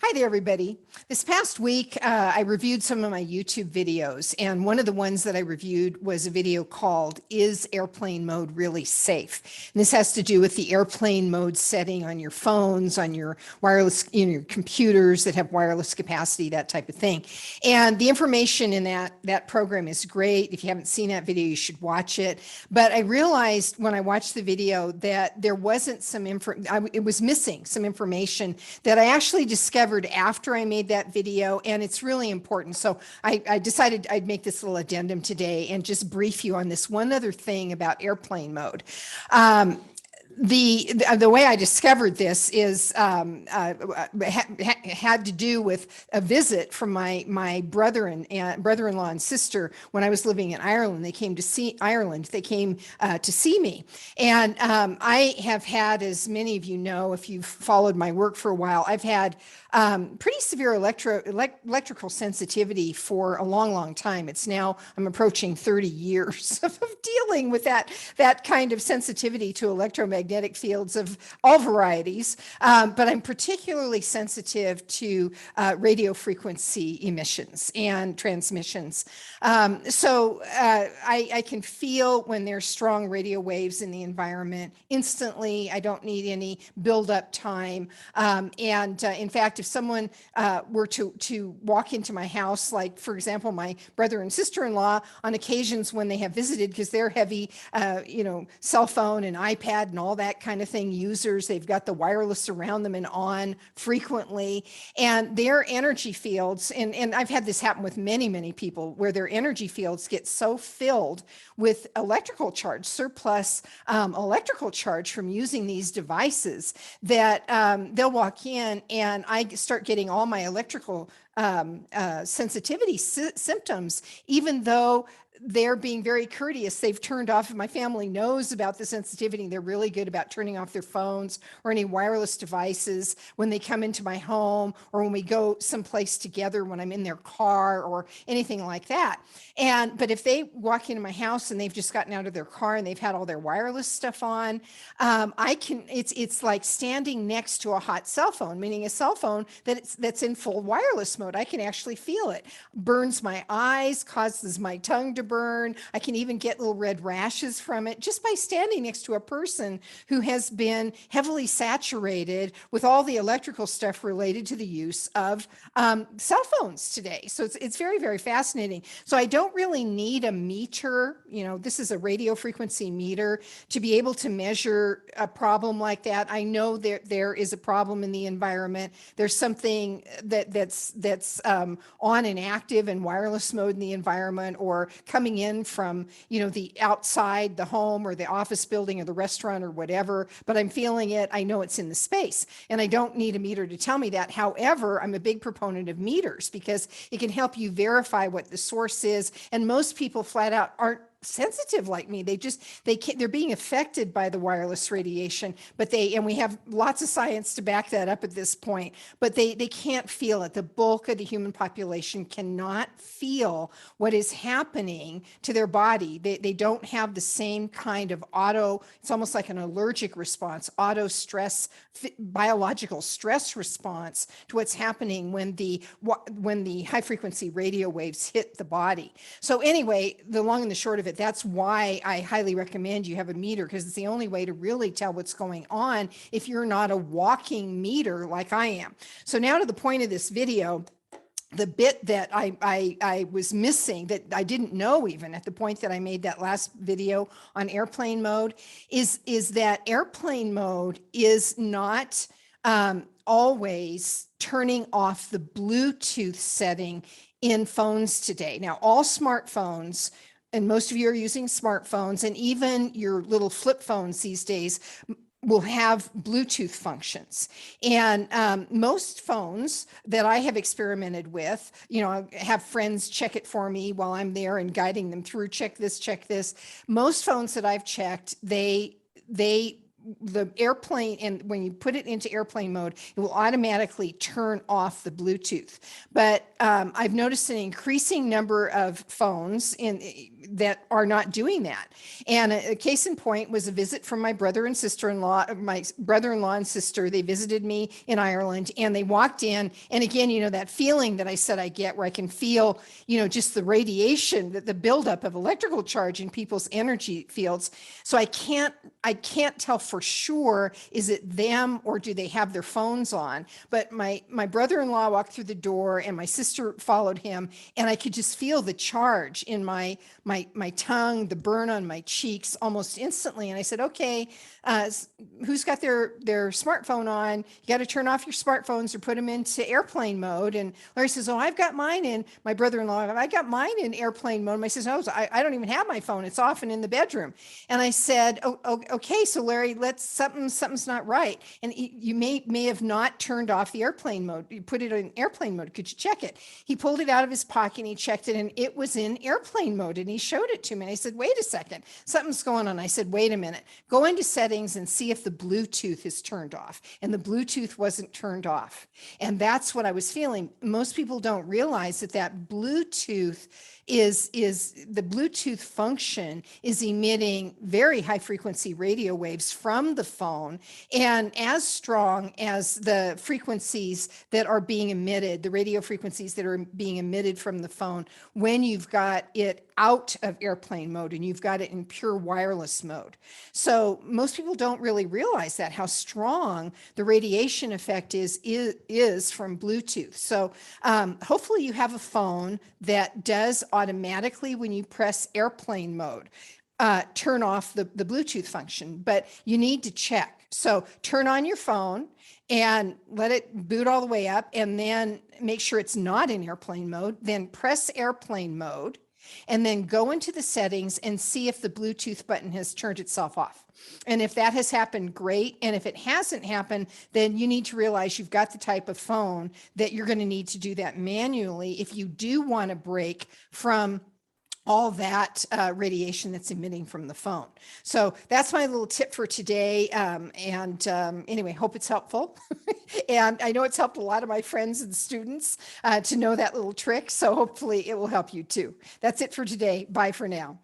Hi there, everybody. This past week, I reviewed some of my YouTube videos, and one of the ones that I reviewed was a video called "Is Airplane Mode Really Safe?" And this has to do with the airplane mode setting on your phones, on your wireless, your computers that have wireless capacity, that type of thing. And the information in that program is great. If you haven't seen that video, you should watch it. But I realized when I watched the video that there wasn't some it was missing some information that I actually discovered after I made that video, and it's really important. So I decided I'd make this little addendum today and just brief you on this one other thing about airplane mode. The way I discovered this is had to do with a visit from my brother-in-law and sister when I was living in Ireland. They came to see to see me, and I have had, as many of you know, if you've followed my work for a while, I've had pretty severe electrical sensitivity for a long time. I'm approaching 30 years of dealing with that kind of sensitivity to electromagnetic fields of all varieties, but I'm particularly sensitive to radio frequency emissions and transmissions. So I can feel when there's strong radio waves in the environment instantly. I don't need any build-up time. In fact, if someone were to walk into my house, like, for example, my brother and sister-in-law, on occasions when they have visited, because they're heavy, cell phone and iPad and all that kind of thing users, they've got the wireless around them and on frequently, and their energy fields, and I've had this happen with many people, where their energy fields get so filled with electrical charge, surplus electrical charge from using these devices, that they'll walk in and I start getting all my electrical sensitivity symptoms, even though they're being very courteous. They've turned off, my family knows about the sensitivity. They're really good about turning off their phones or any wireless devices when they come into my home, or when we go someplace together, when I'm in their car or anything like that. But if they walk into my house and they've just gotten out of their car and they've had all their wireless stuff on, it's like standing next to a hot cell phone, meaning a cell phone that's in full wireless mode. I can actually feel it. Burns my eyes, causes my tongue to burn. I can even get little red rashes from it just by standing next to a person who has been heavily saturated with all the electrical stuff related to the use of cell phones today. So it's very fascinating. So I don't really need a meter. This is a radio frequency meter to be able to measure a problem like that. I know there is a problem in the environment. There's something that's on and active in wireless mode in the environment, or coming in from, the outside, the home or the office building or the restaurant or whatever, but I'm feeling it. I know it's in the space, and I don't need a meter to tell me that. However, I'm a big proponent of meters because it can help you verify what the source is. And most people flat out aren't sensitive like me. They're being affected by the wireless radiation, and we have lots of science to back that up at this point, but they can't feel it. The bulk of the human population cannot feel what is happening to their body. They don't have the same kind of it's almost like an allergic response, stress, biological stress response to what's happening when the high frequency radio waves hit the body. So anyway, the long and the short of it, that's why I highly recommend you have a meter, because it's the only way to really tell what's going on if you're not a walking meter like I am. So now to the point of this video. The bit that I was missing, that I didn't know even at the point that I made that last video on airplane mode, is that airplane mode is not always turning off the Bluetooth setting in phones today. Now, all smartphones, and most of you are using smartphones, and even your little flip phones these days will have Bluetooth functions. And most phones that I have experimented with, I have friends check it for me while I'm there and guiding them through, check this. Most phones that I've checked, the airplane, and when you put it into airplane mode, it will automatically turn off the Bluetooth. But I've noticed an increasing number of phones that are not doing that. And a case in point was a visit from my brother and sister-in-law, my brother-in-law and sister. They visited me in Ireland, and they walked in. And again, that feeling that I said I get, where I can feel, just the radiation, the buildup of electrical charge in people's energy fields. So I can't tell for sure, is it them or do they have their phones on? But my brother-in-law walked through the door, and my sister followed him, and I could just feel the charge in my tongue, the burn on my cheeks almost instantly. And I said, okay, who's got their smartphone on? You got to turn off your smartphones or put them into airplane mode. And Larry says, oh, I've got mine in. My brother-in-law, I got mine in airplane mode. My sister, no, I don't even have my phone. It's off and in the bedroom. And I said, oh, okay, so Larry, something's not right. And you may have not turned off the airplane mode. You put it in airplane mode. Could you check it? He pulled it out of his pocket and he checked it, and it was in airplane mode, and he showed it to me. And I said, wait a second, something's going on. I said, wait a minute, go into settings and see if the Bluetooth is turned off. And the Bluetooth wasn't turned off. And that's what I was feeling. Most people don't realize that Bluetooth is the Bluetooth function is emitting very high frequency radio waves from the phone, and as strong as the frequencies that are being emitted, the radio frequencies that are being emitted from the phone when you've got it out of airplane mode and you've got it in pure wireless mode. So most people don't really realize that, how strong the radiation effect is from Bluetooth. So hopefully you have a phone that does automatically, when you press airplane mode, turn off the Bluetooth function, but you need to check. So turn on your phone and let it boot all the way up, and then make sure it's not in airplane mode. Then press airplane mode, and then go into the settings and see if the Bluetooth button has turned itself off. And if that has happened, great. And if it hasn't happened, then you need to realize you've got the type of phone that you're going to need to do that manually if you do want to break from all that radiation that's emitting from the phone. So that's my little tip for today. Anyway, hope it's helpful. And I know it's helped a lot of my friends and students to know that little trick. So hopefully it will help you too. That's it for today. Bye for now.